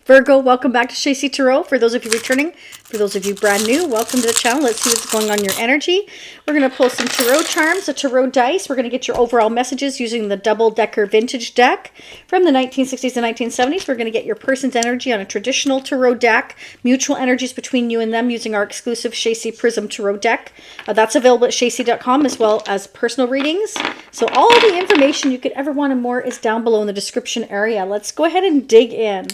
Virgo, welcome back to Shacy Tarot. For those of you returning, for those of you brand new, welcome to the channel. Let's see what's going on in your energy. We're going to pull some tarot charms, a tarot dice. We're going to get your overall messages using the double-decker vintage deck from the 1960s and 1970s. We're going to get your person's energy on a traditional tarot deck, mutual energies between you and them using our exclusive Shacy Prism Tarot deck. That's available at shacy.com as well as personal readings. So all the information you could ever want and more is down below in the description area. Let's go ahead and dig in.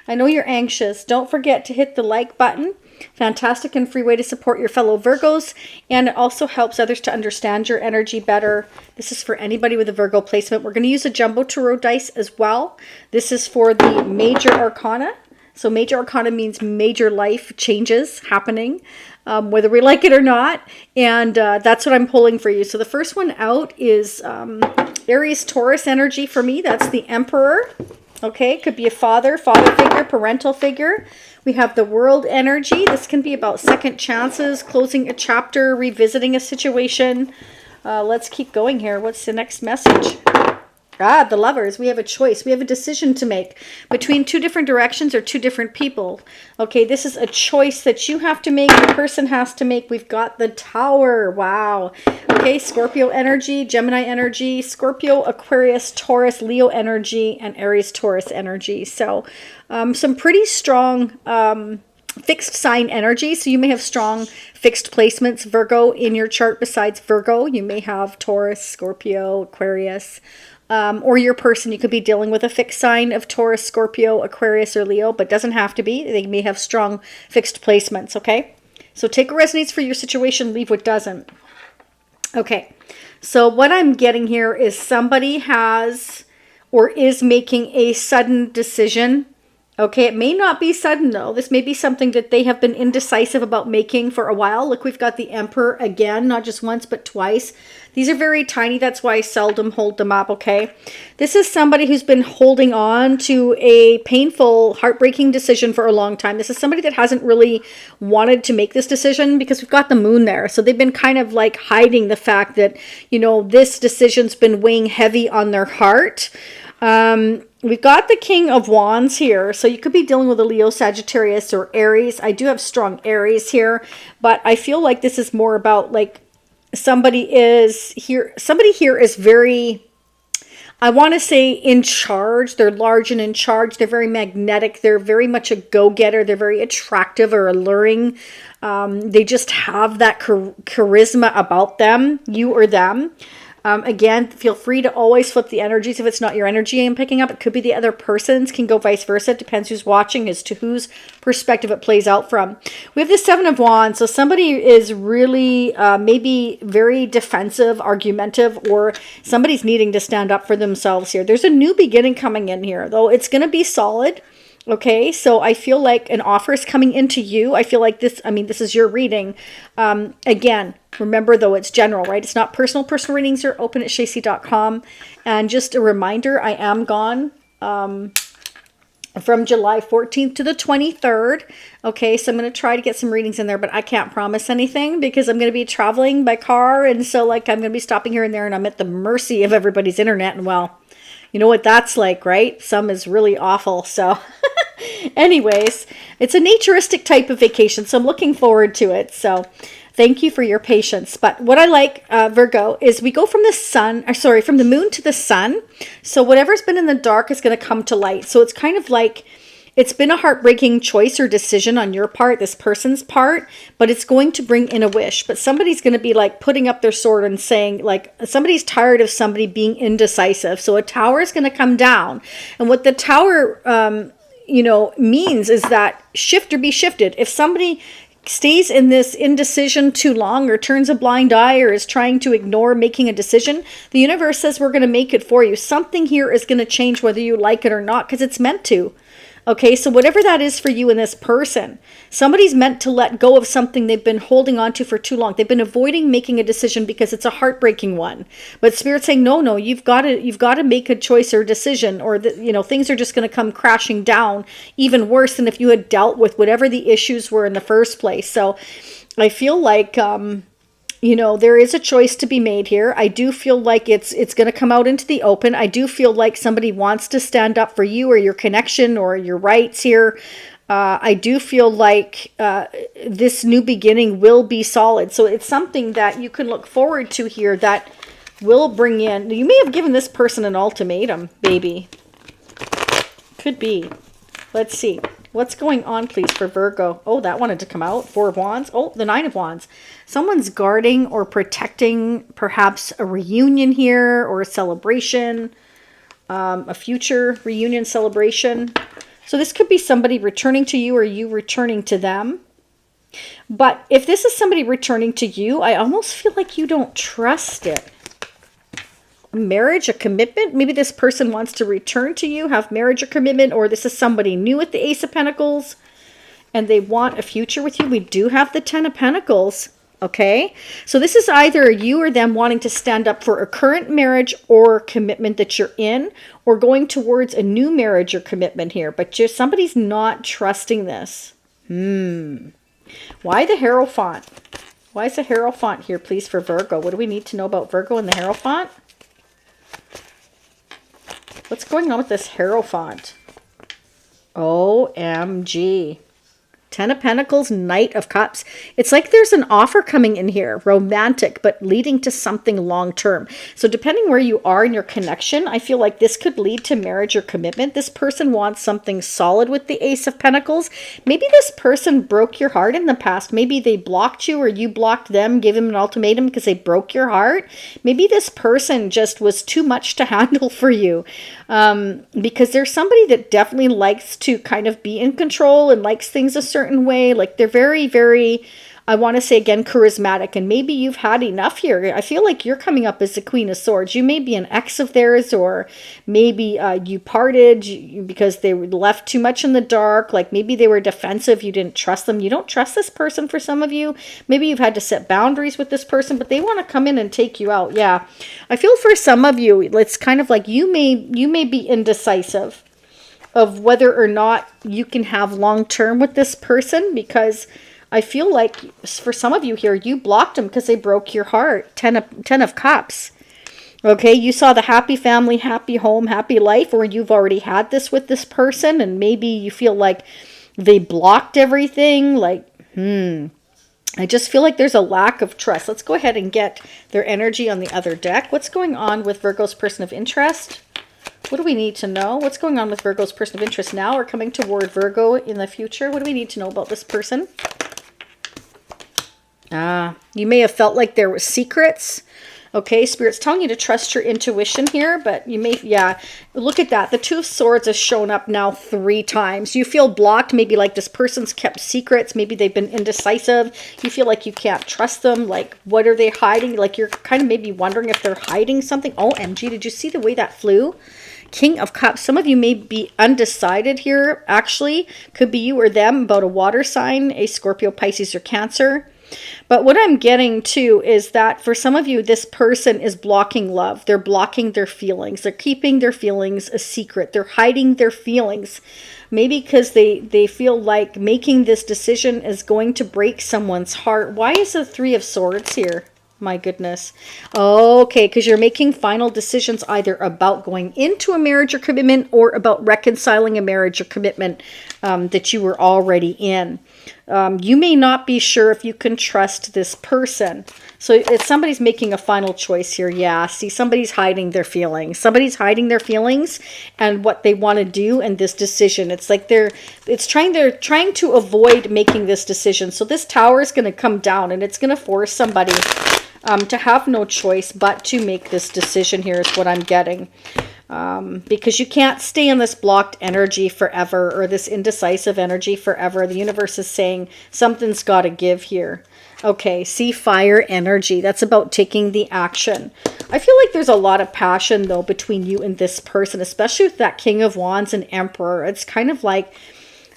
I know you're anxious. Don't forget to hit the like button. Fantastic and free way to support your fellow Virgos. And it also helps others to understand your energy better. This is for anybody with a Virgo placement. We're going to use a jumbo tarot dice as well. This is for the major arcana. So major arcana means major life changes happening, whether we like it or not. And that's what I'm pulling for you. So the first one out is Aries Taurus energy for me. That's the Emperor. Okay, could be a father figure, parental figure. We have the World energy. This can be about second chances, closing a chapter, revisiting a situation. Let's keep going here. What's the next message? The Lovers. We have a choice. We have a decision to make between two different directions or two different people. Okay, this is a choice that you have to make, the person has to make. We've got the Tower. Wow. Okay, Scorpio energy, Gemini energy, Scorpio, Aquarius, Taurus, Leo energy, and Aries, Taurus energy. So some pretty strong fixed sign energy. So you may have strong fixed placements, Virgo, in your chart. Besides Virgo, you may have Taurus, Scorpio, Aquarius. Or your person, you could be dealing with a fixed sign of Taurus, Scorpio, Aquarius, or Leo, but doesn't have to be. They may have strong fixed placements, okay? So take what resonates for your situation, leave what doesn't. Okay, so what I'm getting here is somebody has or is making a sudden decision. Okay, it may not be sudden though. This may be something that they have been indecisive about making for a while. Look, we've got the Emperor again, not just once, but twice. These are very tiny. That's why I seldom hold them up, okay? This is somebody who's been holding on to a painful, heartbreaking decision for a long time. This is somebody that hasn't really wanted to make this decision because we've got the Moon there. So they've been kind of like hiding the fact that, you know, this decision's been weighing heavy on their heart. We've got the King of Wands here. So you could be dealing with a Leo, Sagittarius, or Aries. I do have strong Aries here, but I feel like this is more about like somebody here is very, I want to say, in charge. They're large and in charge. They're very magnetic. They're very much a go-getter. They're very attractive or alluring. They just have that charisma about them, you or them. Again, feel free to always flip the energies. If it's not your energy I'm picking up, it could be the other person's. Can go vice versa. It depends who's watching as to whose perspective it plays out from. We have the Seven of Wands. So somebody is really maybe very defensive, argumentative, or somebody's needing to stand up for themselves here. There's a new beginning coming in here, though it's going to be solid. Okay, so I feel like an offer is coming into you. I feel like this, I mean, this is your reading. Again, remember though, it's general, right? It's not personal. Personal readings are open at shacy.com. And just a reminder, I am gone from July 14th to the 23rd. Okay, so I'm going to try to get some readings in there, but I can't promise anything because I'm going to be traveling by car. And so like I'm going to be stopping here and there and I'm at the mercy of everybody's internet. And well, you know what that's like, right? Some is really awful. So anyways, it's a naturistic type of vacation. So I'm looking forward to it. So thank you for your patience. But what I like, Virgo, is we go from from the Moon to the Sun. So whatever's been in the dark is going to come to light. So it's kind of like, it's been a heartbreaking choice or decision on your part, this person's part, but it's going to bring in a wish. But somebody's going to be like putting up their sword and saying like, somebody's tired of somebody being indecisive. So a tower is going to come down. And what the tower, means is that shift or be shifted. If somebody stays in this indecision too long or turns a blind eye or is trying to ignore making a decision, the universe says we're going to make it for you. Something here is going to change whether you like it or not because it's meant to. Okay, so whatever that is for you and this person, somebody's meant to let go of something they've been holding on to for too long. They've been avoiding making a decision because it's a heartbreaking one. But Spirit's saying, no, you've got to make a choice or decision, or things are just going to come crashing down even worse than if you had dealt with whatever the issues were in the first place. So I feel like You know, there is a choice to be made here. I do feel like it's going to come out into the open. I do feel like somebody wants to stand up for you or your connection or your rights here. I do feel like this new beginning will be solid. So it's something that you can look forward to here that will bring in. You may have given this person an ultimatum, baby. Could be. Let's see. What's going on, please, for Virgo? Oh, that wanted to come out. 4 of Wands. Oh, the 9 of Wands. Someone's guarding or protecting perhaps a reunion here or a celebration, a future reunion celebration. So this could be somebody returning to you or you returning to them. But if this is somebody returning to you, I almost feel like you don't trust it. Marriage, a commitment. Maybe this person wants to return to you, have marriage or commitment, or this is somebody new with the Ace of Pentacles and they want a future with you. We do have the 10 of Pentacles. Okay, so this is either you or them wanting to stand up for a current marriage or commitment that you're in, or going towards a new marriage or commitment here, but just somebody's not trusting this. Why the Hierophant? Why is the Hierophant here, please, for Virgo? What do we need to know about Virgo and the Hierophant? What's going on with this Hierophant? OMG. 10 of Pentacles, Knight of Cups. It's like there's an offer coming in here, romantic, but leading to something long-term. So depending where you are in your connection, I feel like this could lead to marriage or commitment. This person wants something solid with the Ace of Pentacles. Maybe this person broke your heart in the past. Maybe they blocked you or you blocked them, gave them an ultimatum because they broke your heart. Maybe this person just was too much to handle for you. Because there's somebody that definitely likes to kind of be in control and likes things a certain way. Like they're very, very, I want to say again, charismatic. And maybe you've had enough here. I feel like you're coming up as the Queen of Swords. You may be an ex of theirs, or maybe you parted because they left too much in the dark. Like maybe they were defensive. You didn't trust them. You don't trust this person for some of you. Maybe you've had to set boundaries with this person, but they want to come in and take you out. Yeah. I feel for some of you, it's kind of like you may be indecisive of whether or not you can have long-term with this person, because I feel like for some of you here, you blocked them because they broke your heart. 10 of Cups. Okay, you saw the happy family, happy home, happy life, or you've already had this with this person, and maybe you feel like they blocked everything. Like, I just feel like there's a lack of trust. Let's go ahead and get their energy on the other deck. What's going on with Virgo's person of interest? What do we need to know? What's going on with Virgo's person of interest now or coming toward Virgo in the future? What do we need to know about this person? You may have felt like there were secrets. Okay, Spirit's telling you to trust your intuition here, but you may, yeah, look at that. The 2 of Swords has shown up now 3 times. You feel blocked, maybe like this person's kept secrets. Maybe they've been indecisive. You feel like you can't trust them. Like, what are they hiding? Like, you're kind of maybe wondering if they're hiding something. OMG, did you see the way that flew? King of Cups. Some of you may be undecided here, actually. Could be you or them about a water sign, a Scorpio, Pisces, or Cancer. But what I'm getting to is that for some of you, this person is blocking love. They're blocking their feelings. They're keeping their feelings a secret. They're hiding their feelings. Maybe because they feel like making this decision is going to break someone's heart. Why is the 3 of Swords here? My goodness. Okay, because you're making final decisions either about going into a marriage or commitment or about reconciling a marriage or commitment that you were already in. You may not be sure if you can trust this person. So it's somebody's making a final choice here. Yeah, see, somebody's hiding their feelings. Somebody's hiding their feelings and what they want to do in this decision. It's like they're trying to avoid making this decision. So this tower is going to come down and it's going to force somebody to have no choice but to make this decision here is what I'm getting. Because you can't stay in this blocked energy forever or this indecisive energy forever. The universe is saying something's got to give here. Okay, see, fire energy. That's about taking the action. I feel like there's a lot of passion, though, between you and this person, especially with that King of Wands and Emperor. It's kind of like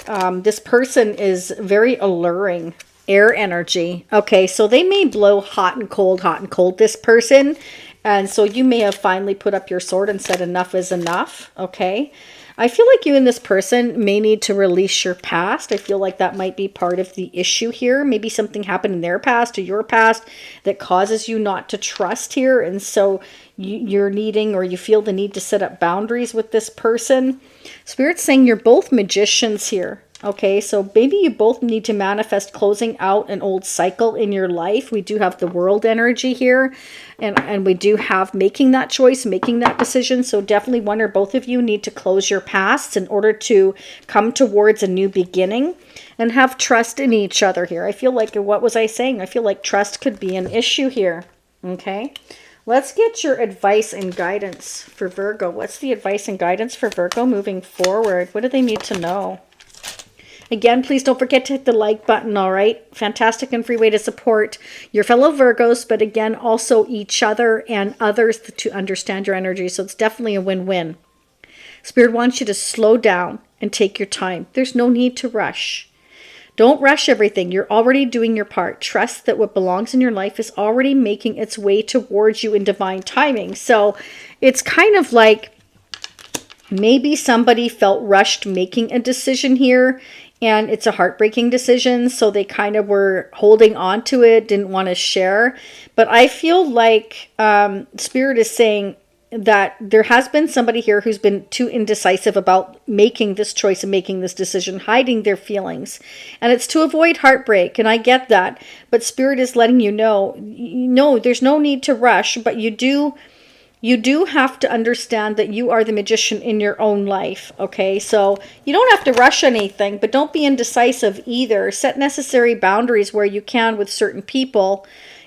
this person is very alluring. Air energy. Okay, so they may blow hot and cold, this person. And so you may have finally put up your sword and said enough is enough. Okay. I feel like you and this person may need to release your past. I feel like that might be part of the issue here. Maybe something happened in their past or your past that causes you not to trust here. And so you're needing, or you feel the need to set up boundaries with this person. Spirit's saying you're both magicians here. Okay, so maybe you both need to manifest closing out an old cycle in your life. We do have the world energy here, and we do have making that choice, making that decision. So definitely one or both of you need to close your pasts in order to come towards a new beginning and have trust in each other here. I feel like, what was I saying? I feel like trust could be an issue here. Okay, let's get your advice and guidance for Virgo. What's the advice and guidance for Virgo moving forward? What do they need to know? Again, please don't forget to hit the like button, all right? Fantastic and free way to support your fellow Virgos, but again, also each other and others to understand your energy. So it's definitely a win-win. Spirit wants you to slow down and take your time. There's no need to rush. Don't rush everything. You're already doing your part. Trust that what belongs in your life is already making its way towards you in divine timing. So it's kind of like maybe somebody felt rushed making a decision here, and it's a heartbreaking decision, so they kind of were holding on to it, didn't want to share. But I feel like Spirit is saying that there has been somebody here who's been too indecisive about making this choice and making this decision, hiding their feelings. And it's to avoid heartbreak, and I get that. But Spirit is letting you know, no, there's no need to rush, but you do have to understand that you are the magician in your own life, okay? So you don't have to rush anything, but don't be indecisive either. Set necessary boundaries where you can with certain people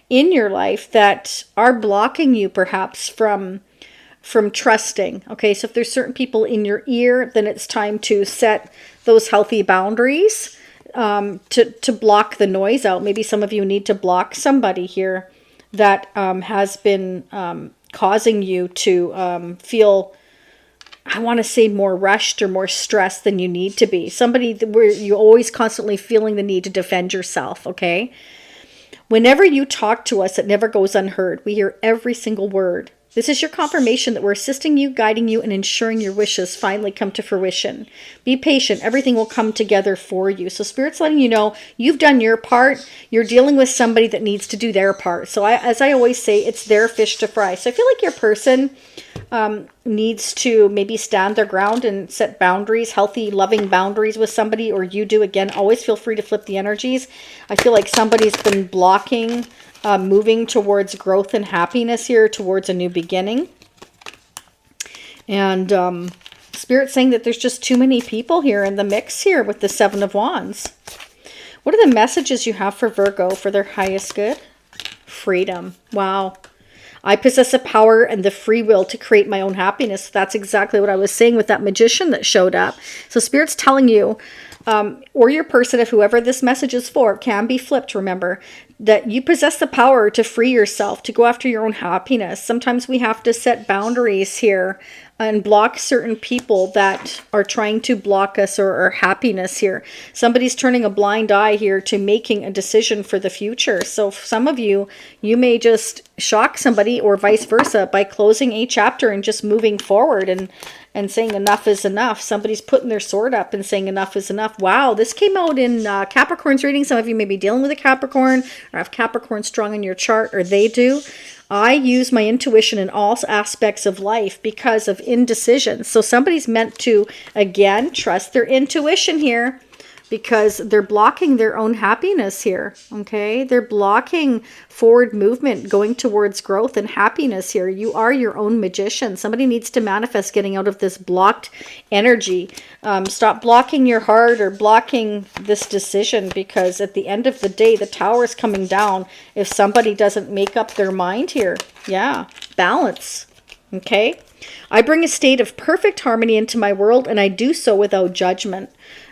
in your life that are blocking you perhaps from trusting, okay? So if there's certain people in your ear, then it's time to set those healthy boundaries to block the noise out. Maybe some of you need to block somebody here that has been causing you to feel, I want to say, more rushed or more stressed than you need to be. Somebody where you're always constantly feeling the need to defend yourself, okay? Whenever you talk to us, it never goes unheard. We hear every single word. This is your confirmation that we're assisting you, guiding you, and ensuring your wishes finally come to fruition. Be patient. Everything will come together for you. So Spirit's letting you know you've done your part. You're dealing with somebody that needs to do their part. So as I always say, it's their fish to fry. So I feel like your person needs to maybe stand their ground and set boundaries, healthy, loving boundaries with somebody, or you do. Again, always feel free to flip the energies. I feel like somebody's been blocking moving towards growth and happiness here, towards a new beginning. And Spirit's saying that there's just too many people here in the mix here with the Seven of Wands. What are the messages you have for Virgo for their highest good? Freedom. Wow. I possess the power and the free will to create my own happiness. That's exactly what I was saying with that magician that showed up. So Spirit's telling you, or your person, if whoever this message is for, can be flipped, remember, that you possess the power to free yourself, to go after your own happiness. Sometimes we have to set boundaries here and block certain people that are trying to block us or our happiness here. Somebody's turning a blind eye here to making a decision for the future. So some of you, you may just shock somebody or vice versa by closing a chapter and just moving forward and saying enough is enough. Somebody's putting their sword up and saying enough is enough. Wow, this came out in Capricorn's reading. Some of you may be dealing with a Capricorn or have Capricorn strong in your chart, or they do. I use my intuition in all aspects of life because of indecision. So somebody's meant to, again, trust their intuition here, because they're blocking their own happiness here, okay? They're blocking forward movement, going towards growth and happiness here. You are your own magician. Somebody needs to manifest getting out of this blocked energy. Stop blocking your heart or blocking this decision, because at the end of the day, the tower is coming down if somebody doesn't make up their mind here. Yeah, balance, okay? I bring a state of perfect harmony into my world, and I do so without judgment.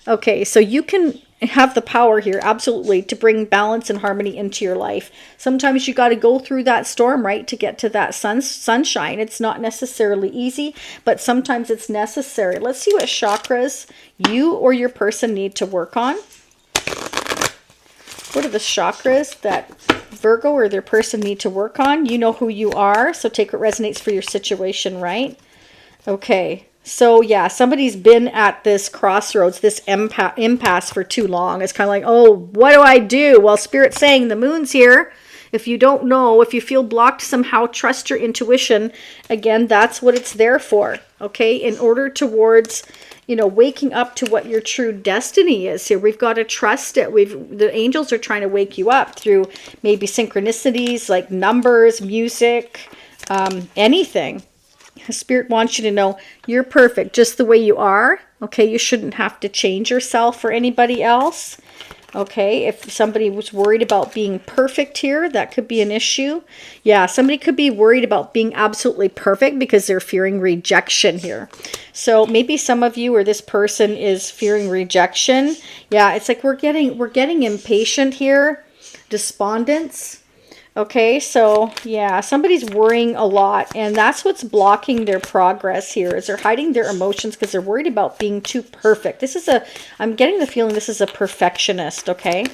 Okay, so you can have the power here, absolutely, to bring balance and harmony into your life. Sometimes you got to go through that storm, right, to get to that sunshine. It's not necessarily easy, but sometimes it's necessary. Let's see what chakras you or your person need to work on. What are the chakras that Virgo or their person need to work on? You know who you are, so take what resonates for your situation, right? Okay. So yeah, somebody's been at this crossroads, this impasse for too long. It's kind of like, oh, what do I do? Well, Spirit's saying the moon's here. If you don't know, if you feel blocked somehow, trust your intuition. Again, that's what it's there for, okay? In order towards, you know, waking up to what your true destiny is here. We've got to trust it. The angels are trying to wake you up through maybe synchronicities like numbers, music, anything. Spirit wants you to know you're perfect just the way you are, okay? You shouldn't have to change yourself for anybody else. Okay, if somebody was worried about being perfect here, that could be an issue. Yeah, somebody could be worried about being absolutely perfect because they're fearing rejection here. So maybe some of you or this person is fearing rejection. Yeah, it's like we're getting impatient here, despondence. Okay, so yeah, somebody's worrying a lot, and that's what's blocking their progress here, is they're hiding their emotions because they're worried about being too perfect. I'm getting the feeling this is a perfectionist, okay?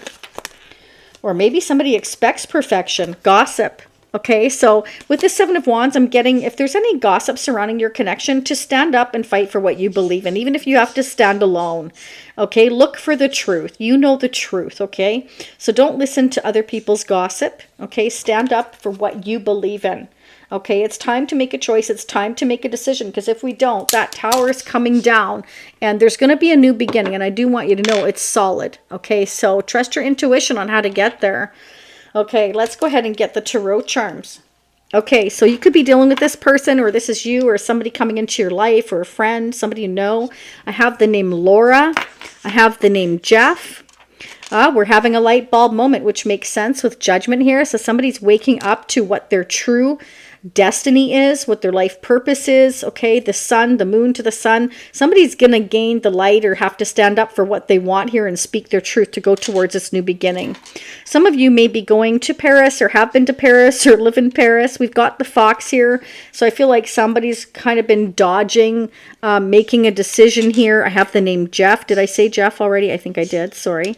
Or maybe somebody expects perfection, gossip. Okay, so with the Seven of Wands, I'm getting, if there's any gossip surrounding your connection, to stand up and fight for what you believe in, even if you have to stand alone. Okay, look for the truth. You know the truth, okay? So don't listen to other people's gossip, okay? Stand up for what you believe in. Okay, it's time to make a choice. It's time to make a decision, because if we don't, that tower is coming down and there's going to be a new beginning. And I do want you to know it's solid. Okay, so trust your intuition on how to get there. Okay, let's go ahead and get the tarot charms. Okay, so you could be dealing with this person, or this is you, or somebody coming into your life, or a friend, somebody you know. I have the name Laura. I have the name Jeff. We're having a light bulb moment, which makes sense with judgment here. So somebody's waking up to what their true destiny is, what their life purpose is. Okay, the sun, the moon to the sun. Somebody's going to gain the light or have to stand up for what they want here and speak their truth to go towards this new beginning. Some of you may be going to Paris, or have been to Paris, or live in Paris. We've got the fox here. So I feel like somebody's kind of been dodging, making a decision here. I have the name Jeff. Did I say Jeff already? I think I did. Sorry.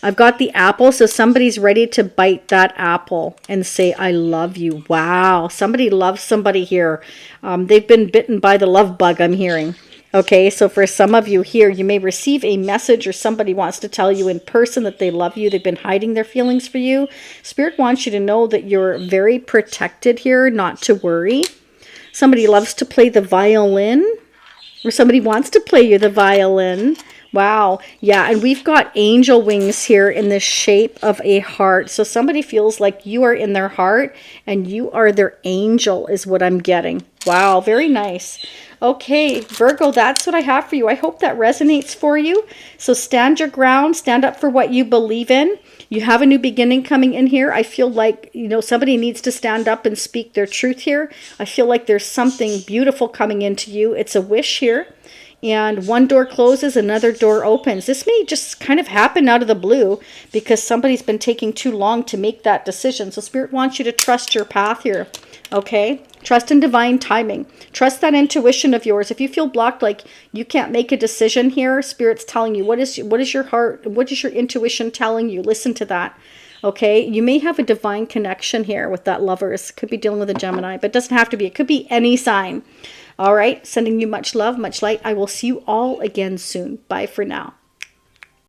I've got the apple. So somebody's ready to bite that apple and say, I love you. Wow. Somebody loves somebody here. They've been bitten by the love bug, I'm hearing. Okay, so for some of you here, you may receive a message, or somebody wants to tell you in person that they love you. They've been hiding their feelings for you. Spirit wants you to know that you're very protected here, not to worry. Somebody loves to play the violin, or somebody wants to play you the violin. Wow. Yeah, and we've got angel wings here in the shape of a heart. So somebody feels like you are in their heart and you are their angel, is what I'm getting. Wow, very nice. Okay, Virgo, that's what I have for you. I hope that resonates for you. So stand your ground, stand up for what you believe in. You have a new beginning coming in here. I feel like, you know, somebody needs to stand up and speak their truth here. I feel like there's something beautiful coming into you. It's a wish here. And one door closes, another door opens. This may just kind of happen out of the blue because somebody's been taking too long to make that decision. So Spirit wants you to trust your path here, okay? Trust in divine timing. Trust that intuition of yours. If you feel blocked, like you can't make a decision here, Spirit's telling you, what is your heart, what is your intuition telling you? Listen to that. Okay, you may have a divine connection here with that Lovers. Could be dealing with a Gemini, but it doesn't have to be. It could be any sign. All right, sending you much love, much light. I will see you all again soon. Bye for now.